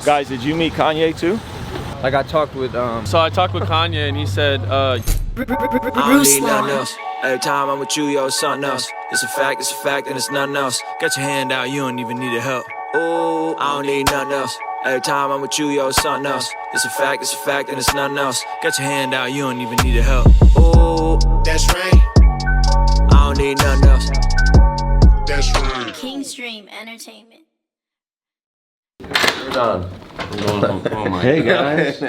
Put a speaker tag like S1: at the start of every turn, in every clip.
S1: Guys, did you meet Kanye too?
S2: Like I talked with
S3: So I talked with Kanye and he said
S4: I don't need nothing else. Every time I'm with you, yo, it's something else. It's a fact, and it's nothing else. Got your hand out, you don't even need a help. Ooh, I don't need nothing else. Every time I'm with you, yo, it's something else. It's a fact, and it's nothing else. Got your hand out, you don't even need a help. Ooh, that's right. I don't need nothing else. That's right.
S5: Kingstream Entertainment.
S3: we're done. Oh my
S1: Hey guys.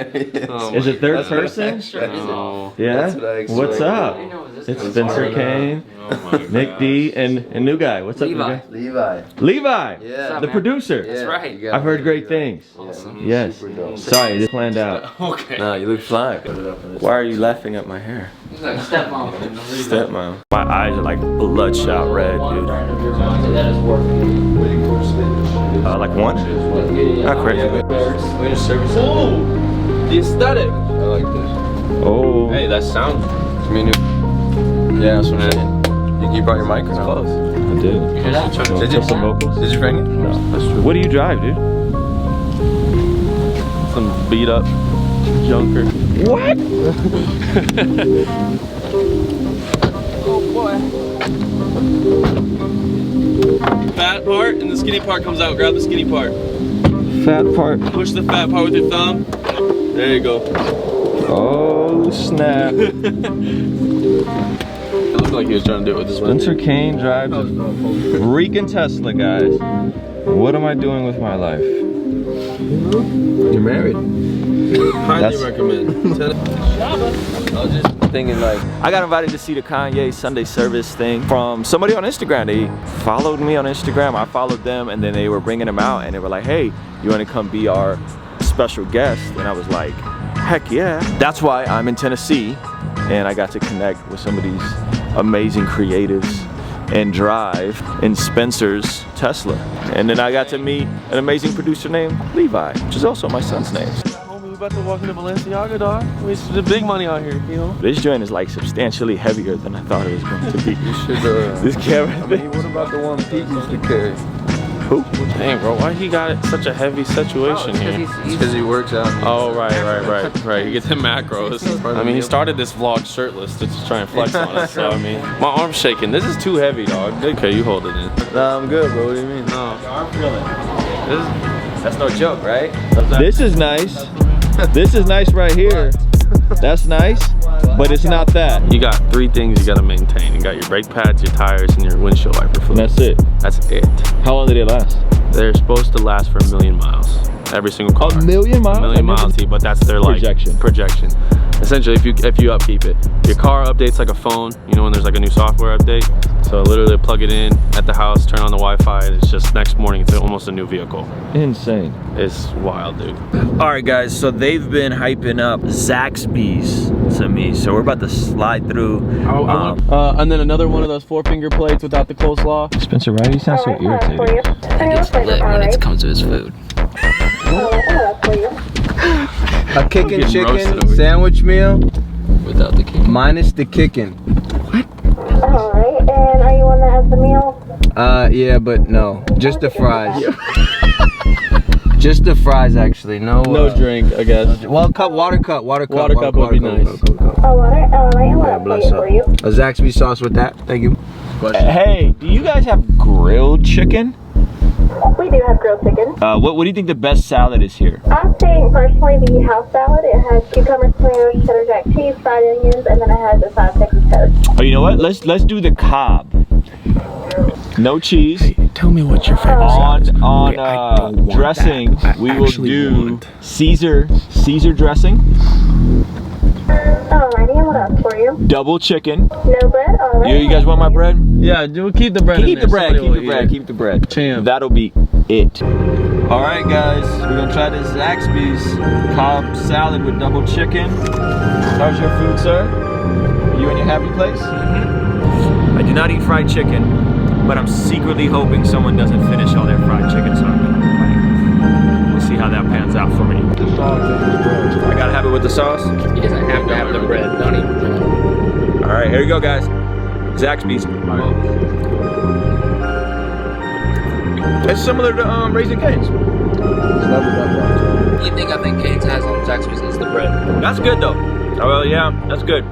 S3: Oh
S1: Is
S3: my
S1: it third
S3: God.
S1: person?
S3: No.
S1: Yeah? What's up? It's Spencer Kane,
S3: Oh my
S1: Nick D, and new guy. What's up, new guy? Levi.
S2: yeah.
S1: The producer.
S2: That's right.
S1: I've heard great things.
S3: Awesome.
S1: Yes. Sorry, this planned out.
S3: Okay.
S2: No, you look fly.
S1: Why are you laughing at my hair?
S2: Stepmom.
S1: Stepmom. My eyes are like bloodshot red, dude. Like one? Not crazy.
S3: Oh, the aesthetic. I like this.
S1: Oh.
S3: Hey, that sounds.
S2: Yeah, that's what I'm saying. You brought your mic or no?
S1: I did.
S2: Did you?
S1: Some vocals?
S2: Did you bring it?
S1: No, that's true. What do you drive, dude?
S3: Some beat up junker.
S1: What?
S3: Oh boy. Fat part and the skinny part comes out. Grab the skinny part.
S1: Fat part.
S3: Push the fat part with your thumb. There you go.
S1: Oh, snap.
S3: It looked like he was trying to do it with his
S1: Spencer Kane drives a freaking Tesla, guys. What am I doing with my life?
S2: You're married.
S3: Highly recommend.
S2: I was just thinking like,
S1: I got invited to see the Kanye Sunday service thing from somebody on Instagram. They followed me on Instagram. I followed them, and then they were bringing him out, and they were like, hey, you want to come be our special guest? And I was like, heck yeah. That's why I'm in Tennessee, and I got to connect with some of these amazing creatives and drive in Spencer's Tesla. And then I got to meet an amazing producer named Levi, which is also my son's name.
S3: Homie, we about to walk into Balenciaga, dog. It's the big money out here, you know?
S1: This joint is like substantially heavier than I thought it was going to be.
S2: you should.
S1: This camera
S2: I mean, what about the one Pete used to carry?
S1: Who?
S3: Dang, bro, why he got such a heavy situation here?
S2: Because he works out.
S3: Oh, right. He gets the macros. I mean, he started this vlog shirtless to just try and flex on us. So, I mean, my arm's shaking. This is too heavy, dog. Okay, you hold it in.
S2: Nah, I'm good, bro. What do you mean?
S3: No.
S1: I'm feeling it.
S2: That's no joke, right?
S1: This is nice. This is nice right here. That's nice, but it's not that.
S3: You got 3 things you gotta maintain. You got your brake pads, your tires, and your windshield wiper fluid.
S1: That's it.
S3: That's it.
S1: How long did it last?
S3: They're supposed to last for 1,000,000 miles. Every single car.
S1: 1,000,000 miles?
S3: 1,000,000 miles, but that's their like projection. Essentially, if you upkeep it, your car updates like a phone. You know when there's like a new software update. So literally plug it in at the house, turn on the Wi-Fi, and it's just next morning it's almost a new vehicle.
S1: Insane.
S3: It's wild, dude.
S1: All right, guys. So they've been hyping up Zaxby's to me. So we're about to slide through.
S3: And then another one of those 4-finger plates without the coleslaw.
S1: Spencer, why do you sound so irritated?
S6: He gets lit when it comes to his food.
S2: A kickin' chicken sandwich meal
S6: Without the kick.
S2: minus the kickin'.
S5: Alright, and are you one that has the meal?
S2: Yeah, but no, just the fries. Just the fries, actually. No.
S3: No drink, I guess.
S2: Well, water cup would be nice.
S5: Oh, water? Alright,
S2: Yeah, bless up. A Zaxby sauce with that. Thank you.
S1: Hey, do you guys have grilled chicken?
S5: We do have grilled chicken.
S1: What do you think the best salad is here?
S5: I'm saying personally the house salad. It has cucumbers, tomatoes, cheddar jack cheese, fried onions, and then it has a side of Texas toast.
S1: Oh, you know what? Let's do the Cobb. No cheese.
S6: Hey, tell me what your favorite salad is.
S1: On dressing, we will do Caesar dressing.
S5: Alrighty, and what else for you?
S1: Double chicken.
S5: No bread? Alright.
S1: You guys want my bread?
S3: Yeah, we'll keep the bread.
S1: Keep the bread.
S3: Champ.
S1: That'll be it. All right, guys, we're gonna try this Zaxby's Cobb salad with double chicken. How's your food, sir? Are you in your happy place? I do not eat fried chicken, but I'm secretly hoping someone doesn't finish all their fried chicken, so I'm gonna bite. We'll see how that pans out for me. I gotta have it with the sauce.
S6: He doesn't have to have the bread. Don't eat the bread.
S1: All right, here you go, guys. Zaxby's. It's similar to Raising Cane's.
S2: It's never done that.
S6: only thing I think Canes has on Zaxby's is the bread.
S1: That's good though. Oh well, yeah, that's good.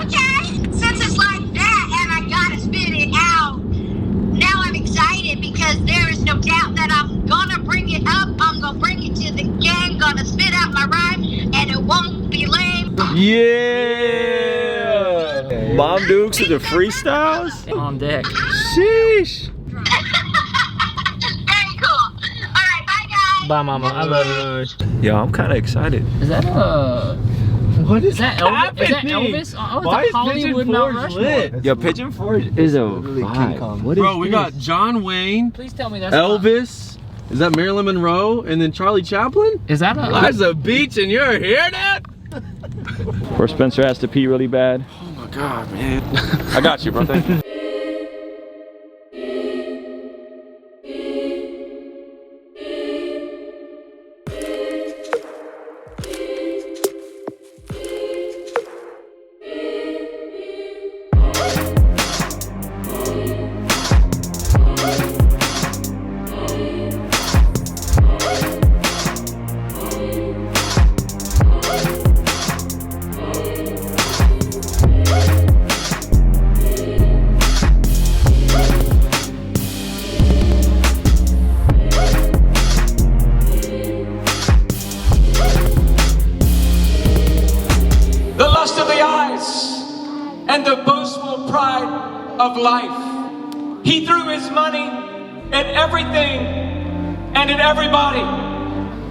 S7: Okay. Since it's like that and I gotta spit it out, now I'm excited because there is no doubt that I'm gonna bring it up. I'm gonna bring it to the gang, gonna spit out my rhyme, and it won't be lame.
S1: Yeah! Mom Dukes with the freestyles?
S6: On deck.
S1: Sheesh!
S7: Very cool. Alright, bye guys.
S6: Bye, mama. I love you.
S1: Yo, I'm kind of excited.
S6: Is that
S2: What is
S6: that Elvis? Is that Elvis? Oh,
S2: Why
S6: it's
S2: is
S6: a Hollywood
S2: Pigeon
S6: Mount
S2: Forge
S6: Rushmore.
S2: lit?
S1: Yo, Pigeon Forge is a
S2: King
S1: vibe.
S2: Kong.
S1: What is
S3: Bro, we
S1: this?
S3: got John Wayne,
S6: Please tell me that's
S3: Elvis. Is that Marilyn Monroe? And then Charlie Chaplin?
S6: Is that a...
S3: Liza Beach and you're here, Dad?
S1: Where Spencer has to pee really bad.
S3: Oh my God, man. I got you, bro. Thank you.
S8: The lust of the eyes and the boastful pride of life. He threw his money at everything and at everybody.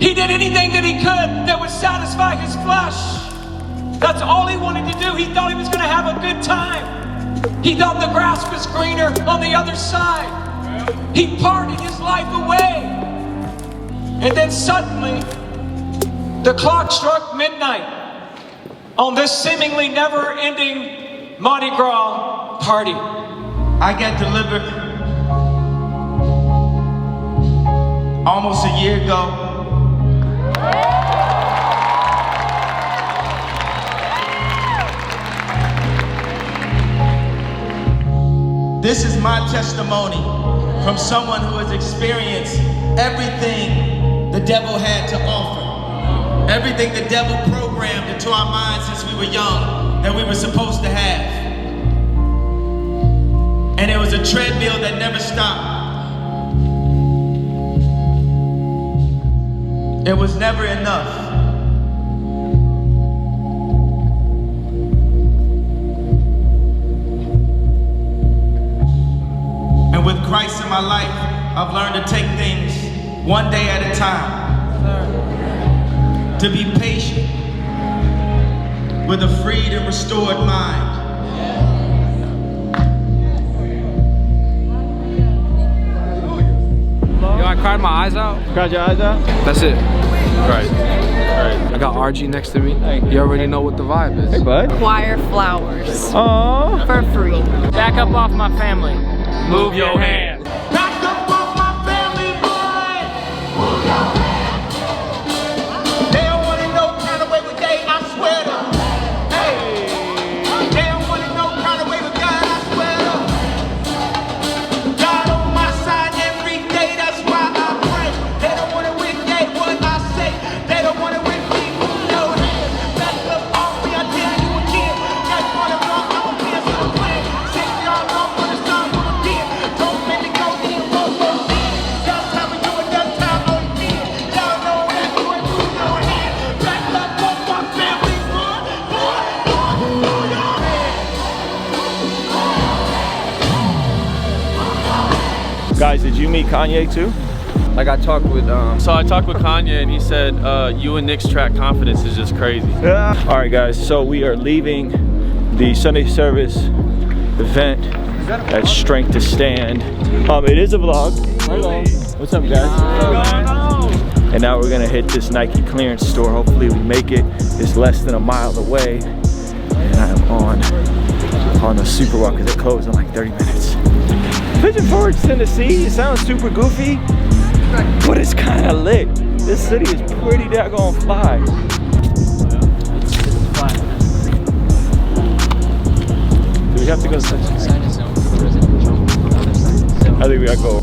S8: He did anything that he could that would satisfy his flesh. That's all he wanted to do. He thought he was going to have a good time. He thought the grass was greener on the other side. He partied his life away. And then suddenly, the clock struck midnight on this seemingly never-ending Mardi Gras party. I got delivered almost a year ago. This is my testimony from someone who has experienced everything the devil had to offer. Everything the devil programmed into our minds since we were young that we were supposed to have. And it was a treadmill that never stopped. It was never enough. And with Christ in my life, I've learned to take things one day at a time. To be patient with a freed and restored mind.
S3: Yo, I cried my eyes out.
S1: Cried your eyes out?
S3: That's it. Right. I got RG next to me. You already know what the vibe is.
S1: Hey, bud.
S9: Acquire flowers
S1: Aww.
S9: for free.
S6: Back up off my family.
S3: Move your hand.
S8: Back up off my family, boy! Move your hand. They don't want to know kind of way with they, I swear to. Hey! They don't want to know kind of way with God, I swear to. God on my side every day, that's why I pray. They don't want to witness what I say. They don't want to witness who know that. Back up off me, I tell you again. That's what I'm wrong, I'm a piss on the plan. Say y'all know what it's time for again. Don't make me go in, roll, roll, in. That's how we do it, that's how I feel. Y'all know that you ain't moving your hand. Back up off my family, boy. Move your hand.
S1: Guys, did you meet Kanye too?
S2: Like I talked with
S3: So I talked with Kanye and he said, you and Nick's track Confidence is just crazy.
S1: Yeah. All right, guys, so we are leaving the Sunday service event at Strength to Stand. It is a vlog. Hello. What's up, guys? And now we're gonna hit this Nike clearance store. Hopefully we make it. It's less than a mile away. And I'm on the Super Walk because it closed in like 30 minutes. Pigeon Forge, Tennessee, it sounds super goofy, but it's kind of lit. This city is pretty daggone fly. Do we have to go? I think we gotta go.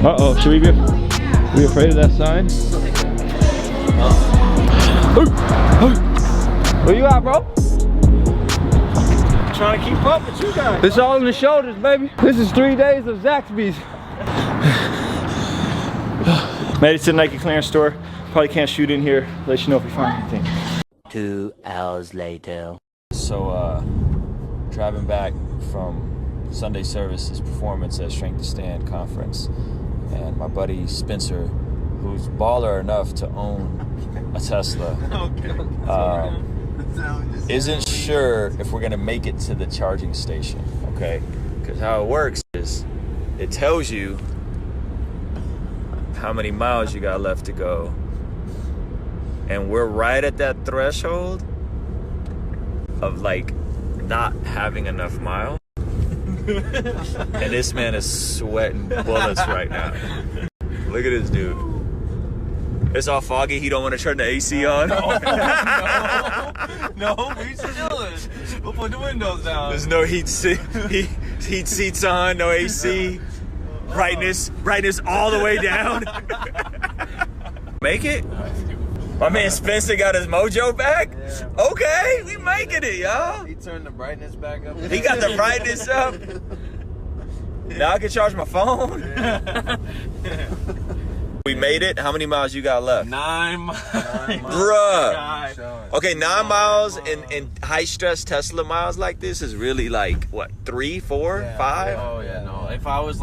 S1: Uh-oh, should we be afraid of that sign? Where you at, bro?
S3: Trying to keep up with you guys.
S1: It's all on the shoulders, baby. This is 3 days of Zaxby's. Made it to the Nike clearance store. Probably can't shoot in here. Let you know if we find anything.
S9: 2 hours later.
S1: So, driving back from Sunday service's performance at Strength to Stand conference, and my buddy Spencer, who's baller enough to own a Tesla, isn't sure if we're gonna make it to the charging station, okay? Because how it works is, it tells you how many miles you got left to go, and we're right at that threshold of like not having enough miles. And this man is sweating bullets right now. Look at this dude. It's all foggy. He don't want to turn the AC on.
S3: No, we chilling. We'll put the windows down.
S1: There's no heat seats on, no AC. Brightness all the way down. Make it? My man Spencer got his mojo back? Yeah. Okay, we making it, y'all.
S3: He turned the brightness back up.
S1: He got the brightness up. Now I can charge my phone. We made it. How many miles you got left?
S3: 9 miles.
S1: Bruh. Okay, 9 miles in high stress Tesla miles like this is really like what, 3, 4, 5?
S3: Oh yeah, no. If I was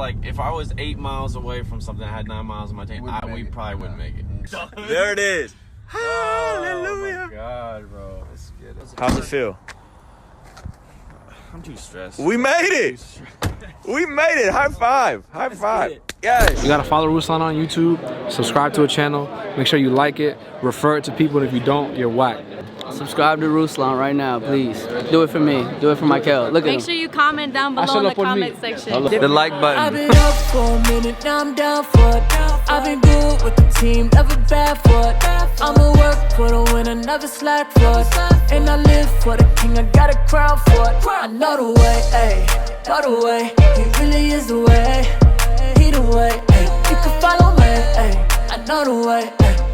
S3: 8 miles away from something that had 9 miles in my tank, we probably wouldn't make it.
S1: There it is. Hallelujah.
S3: Oh my God, bro. Let's get it.
S1: How's it feel?
S3: I'm too stressed.
S1: We made it. We made it. High five. High five. Yes.
S6: You gotta follow Ruslan on YouTube, subscribe to a channel, make sure you like it, refer it to people, and if you don't, you're whack.
S2: Subscribe to Ruslan right now, please. Do it for me. Do it for Michael. Look at him.
S10: Make sure you comment down below in the comment section.
S2: The like button.
S11: I've been up for a minute, now I'm down for it. I've been good with the team, never bad for it. I'ma work for the winner, never slack for it. And I live for the king, I got a crown for it. I know the way, ayy, know the way. He really is the way, he the way, ayy. You can follow me, ayy, I know the way, ayy.